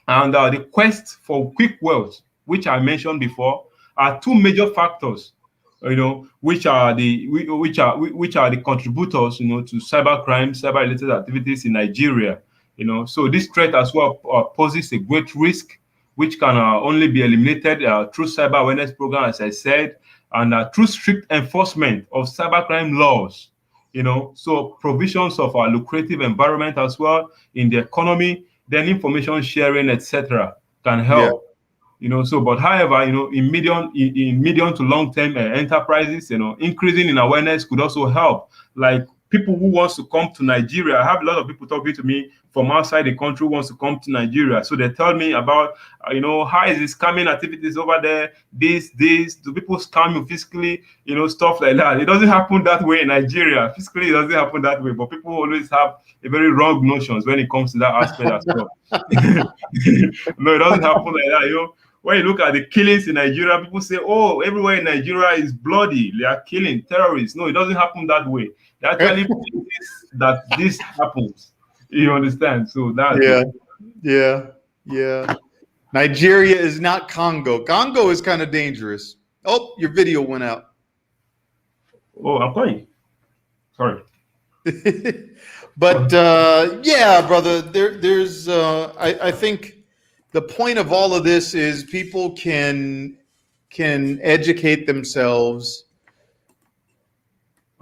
And the quest for quick wealth, which I mentioned before, are two major factors, which are the contributors, to cyber crime, cyber related activities in Nigeria. So this threat as well poses a great risk, which can only be eliminated through cyber awareness program, as I said, and through strict enforcement of cybercrime laws. So provisions of our lucrative environment as well in the economy, then information sharing, etc., can Yeah. help. So but however, in medium to long term enterprises, increasing in awareness could also help. Like people who wants to come to Nigeria, I have a lot of people talking to me from outside the country who wants to come to Nigeria. So they tell me about how is this scamming activities over there, this do people scam you physically, stuff like that. It doesn't happen that way in Nigeria. Physically it doesn't happen that way, but people always have a very wrong notions when it comes to that aspect as well. No, it doesn't happen like that. When you look at the killings in Nigeria, people say, oh, everywhere in Nigeria is bloody. They are killing terrorists. No, it doesn't happen that way. They actually places that this happens. You understand? So that's Yeah, it. yeah, yeah. Nigeria is not Congo. Congo is kind of dangerous. Oh, your video went out. Oh, I'm calling. Sorry. But yeah, brother, there's I think the point of all of this is people can educate themselves.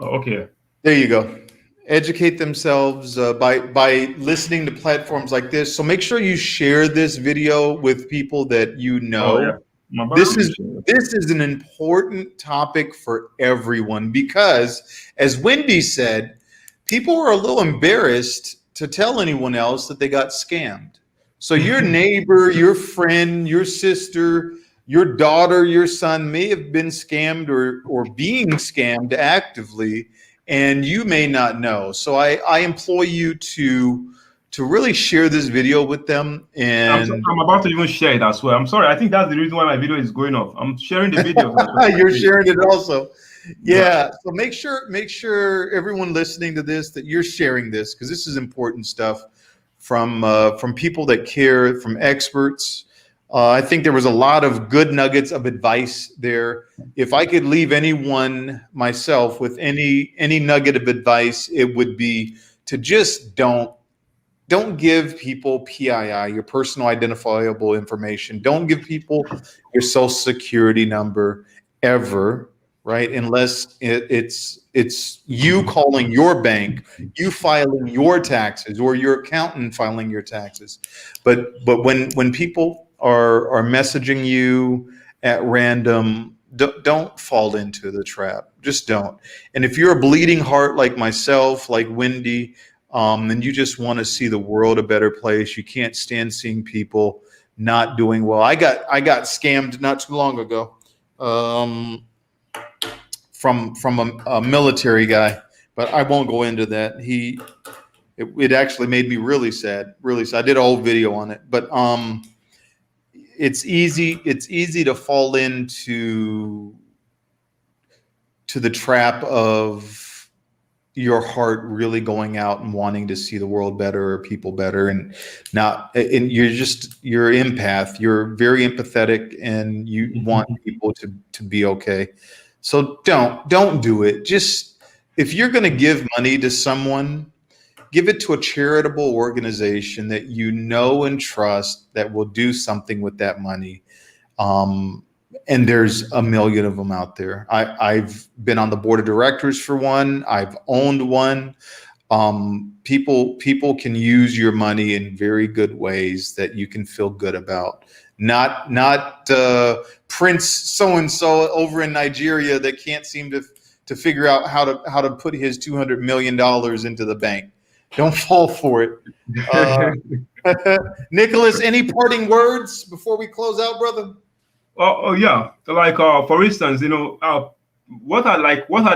Oh, okay. There you go. Educate themselves by listening to platforms like this. So make sure you share this video with people that you Oh, know. yeah. My This brother- is an important topic for everyone because, as Wendy said, people are a little embarrassed to tell anyone else that they got scammed. So your neighbor, your friend, your sister, your daughter, your son may have been scammed or being scammed actively, and you may not know. So I implore you to really share this video with them. And I'm about to even share it as well. I'm sorry. I think that's the reason why my video is going off. I'm sharing the video. you're sharing it also. Yeah. So make sure everyone listening to this that you're sharing this, because this is important stuff from people that care, from experts. I think there was a lot of good nuggets of advice there. If I could leave anyone myself with any nugget of advice, it would be to just don't give people PII, your personal identifiable information. Don't give people your social security number ever, right? Unless it's you calling your bank, you filing your taxes, or your accountant filing your taxes. But when people are messaging you at random, don't fall into the trap. Just don't. And if you're a bleeding heart like myself, like Wendy, and you just want to see the world a better place, you can't stand seeing people not doing well. I got scammed not too long ago from a military guy, but I won't go into that. It actually made me really sad, really sad. I did a whole video on it, but it's easy to fall into the trap of your heart really going out and wanting to see the world better or people better, and you're empath. You're very empathetic, and you want people to be okay. So don't do it. Just, if you're going to give money to someone, give it to a charitable organization that you know and trust that will do something with that money. And there's a million of them out there. I've been on the board of directors for one. I've owned one. People can use your money in very good ways that you can feel good about. Not Prince so and so over in Nigeria that can't seem to figure out how to put his $200 million into the bank. Don't fall for it. Nicolas, any parting words before we close out, brother? Oh, yeah. Like for instance, what are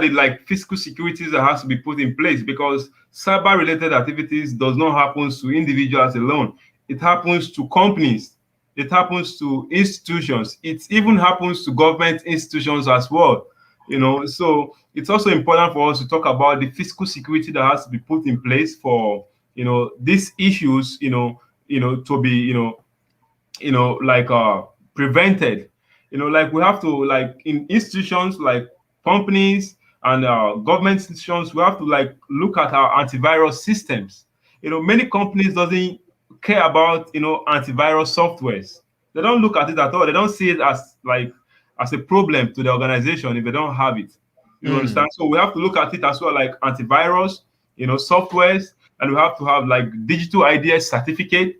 the like physical securities that has to be put in place? Because cyber related activities does not happen to individuals alone. It happens to companies, it happens to institutions, it even happens to government institutions as well. So it's also important for us to talk about the physical security that has to be put in place for these issues to be like prevented. Like we have to, like in institutions like companies and government institutions, we have to like look at our antivirus systems. Many companies doesn't care about antivirus softwares. They don't look at it at all. They don't see it as like as a problem to the organization if they don't have it. You Mm. understand? So we have to look at it as well, like antivirus softwares, and we have to have like digital IDs certificate.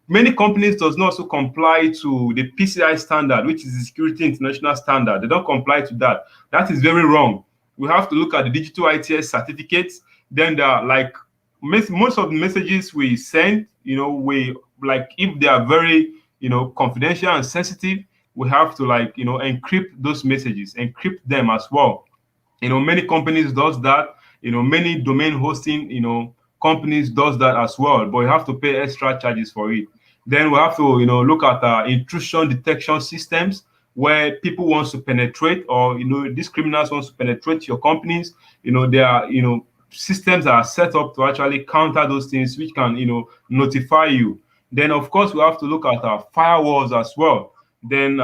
Many companies does not also comply to the PCI standard, which is the Security International Standard. They don't comply to that. That is very wrong. We have to look at the digital ITS certificates. Then there are like most of the messages we send, we like if they are very, confidential and sensitive, we have to like, encrypt those messages, encrypt them as well. Many companies does that. Many domain hosting companies does that as well, but you have to pay extra charges for it. Then we have to look at intrusion detection systems, where people wants to penetrate, or these criminals wants to penetrate your companies. There are systems that are set up to actually counter those things, which can notify you. Then of course we have to look at our firewalls as well. Then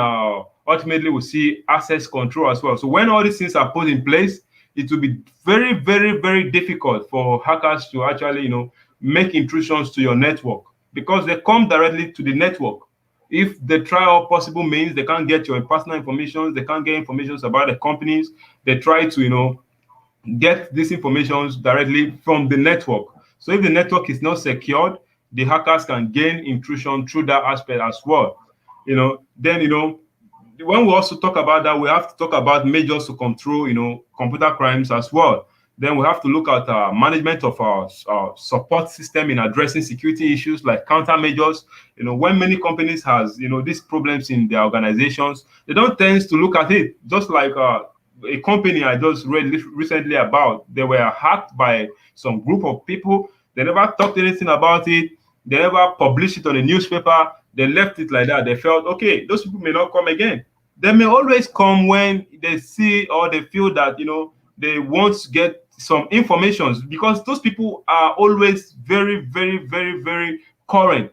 ultimately we see access control as well. So when all these things are put in place, it will be very, very, very difficult for hackers to actually, make intrusions to your network, because they come directly to the network. If they try all possible means, they can't get your personal information, they can't get information about the companies. They try to, get these informations directly from the network. So if the network is not secured, the hackers can gain intrusion through that aspect as well. Then when we also talk about that, we have to talk about measures to control, computer crimes as well. Then we have to look at management of our support system in addressing security issues like countermeasures. When many companies has these problems in their organizations, they don't tend to look at it. Just like a company I just read recently about, they were hacked by some group of people. They never talked anything about it. They never published it on a newspaper. They left it like that. They felt, okay, those people may not come again. They may always come when they see or they feel that they want to get some information, because those people are always very, very, very, very current.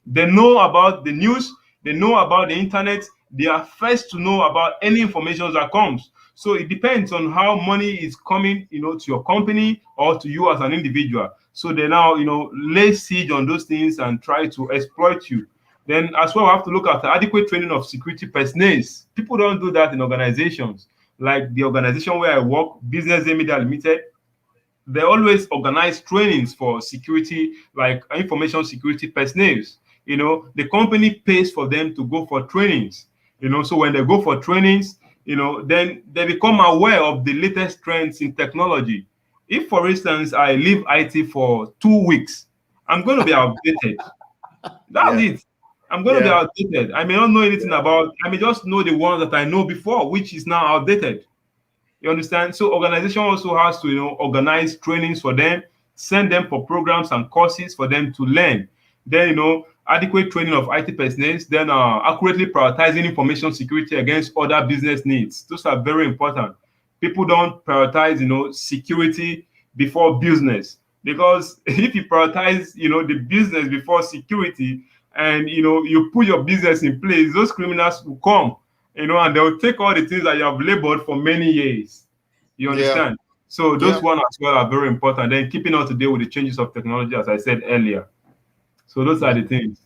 They know about the news, they know about the internet, they are first to know about any information that comes. So it depends on how money is coming, to your company or to you as an individual. So they now, lay siege on those things and try to exploit you. Then as well, we have to look at the adequate training of security personnel. People don't do that in organizations. Like the organization where I work, Business Media Limited, they always organize trainings for security, like information security personnel. The company pays for them to go for trainings. So when they go for trainings, then they become aware of the latest trends in technology. If, for instance, I leave IT for 2 weeks, I'm going to be outdated. That's Yeah. it. I'm going to be Yeah. outdated. I may not know anything about, I may just know the ones that I know before, which is now outdated. You understand? So organization also has to, organize trainings for them, send them for programs and courses for them to learn. Then, adequate training of IT personnel, then accurately prioritizing information security against other business needs. Those are very important. People don't prioritize, security before business, because if you prioritize, the business before security, and you put your business in place, those criminals will come, and they'll take all the things that you have labored for many years. You Yeah. understand? So Yeah. those one as well are very important. Then keeping up to date with the changes of technology, as I said earlier. So those are Yeah. the things.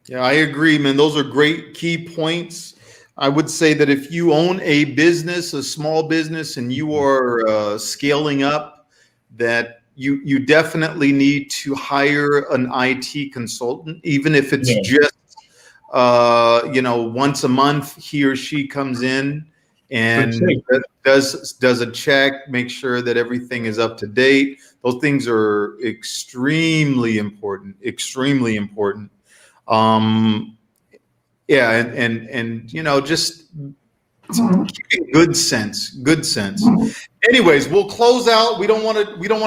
Yeah, I agree, man. Those are great key points. I would say that if you own a business, a small business, and you are scaling up, that you definitely need to hire an IT consultant, even if it's Yeah. just once a month he or she comes in To and check. does a check, make sure that everything is up to date. Those things are extremely important, extremely important. um yeah, and just keeping good sense. Good sense. Anyways, we'll close out. We don't want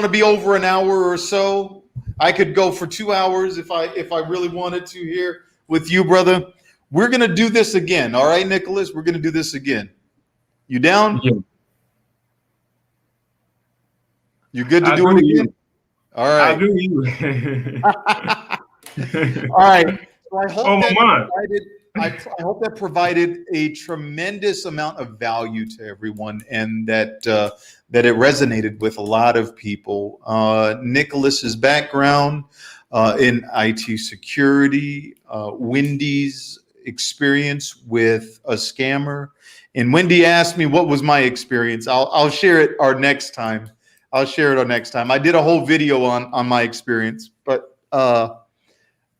to be over an hour or so. I could go for 2 hours if I really wanted to here with you, brother. We're gonna do this again. All right, Nicholas, we're gonna do this again. You down? Yeah. You good to I do it agree with again? you. All I right. agree with you. All right. So I hope Oh, my man. I hope that provided a tremendous amount of value to everyone, and that that it resonated with a lot of people. Nicholas's background in IT security, Wendy's experience with a scammer, and Wendy asked me what was my experience. I'll share it our next time. I'll share it our next time. I did a whole video on my experience, but.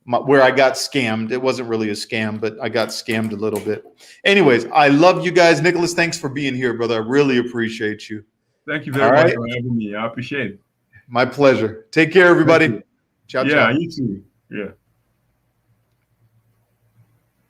Where I got scammed. It wasn't really a scam, but I got scammed a little bit. Anyways, I love you guys. Nicholas, thanks for being here, brother. I really appreciate you. Thank you very much for having me. I appreciate it. My pleasure. Take care, everybody. Ciao, Yeah, ciao. you too. Yeah.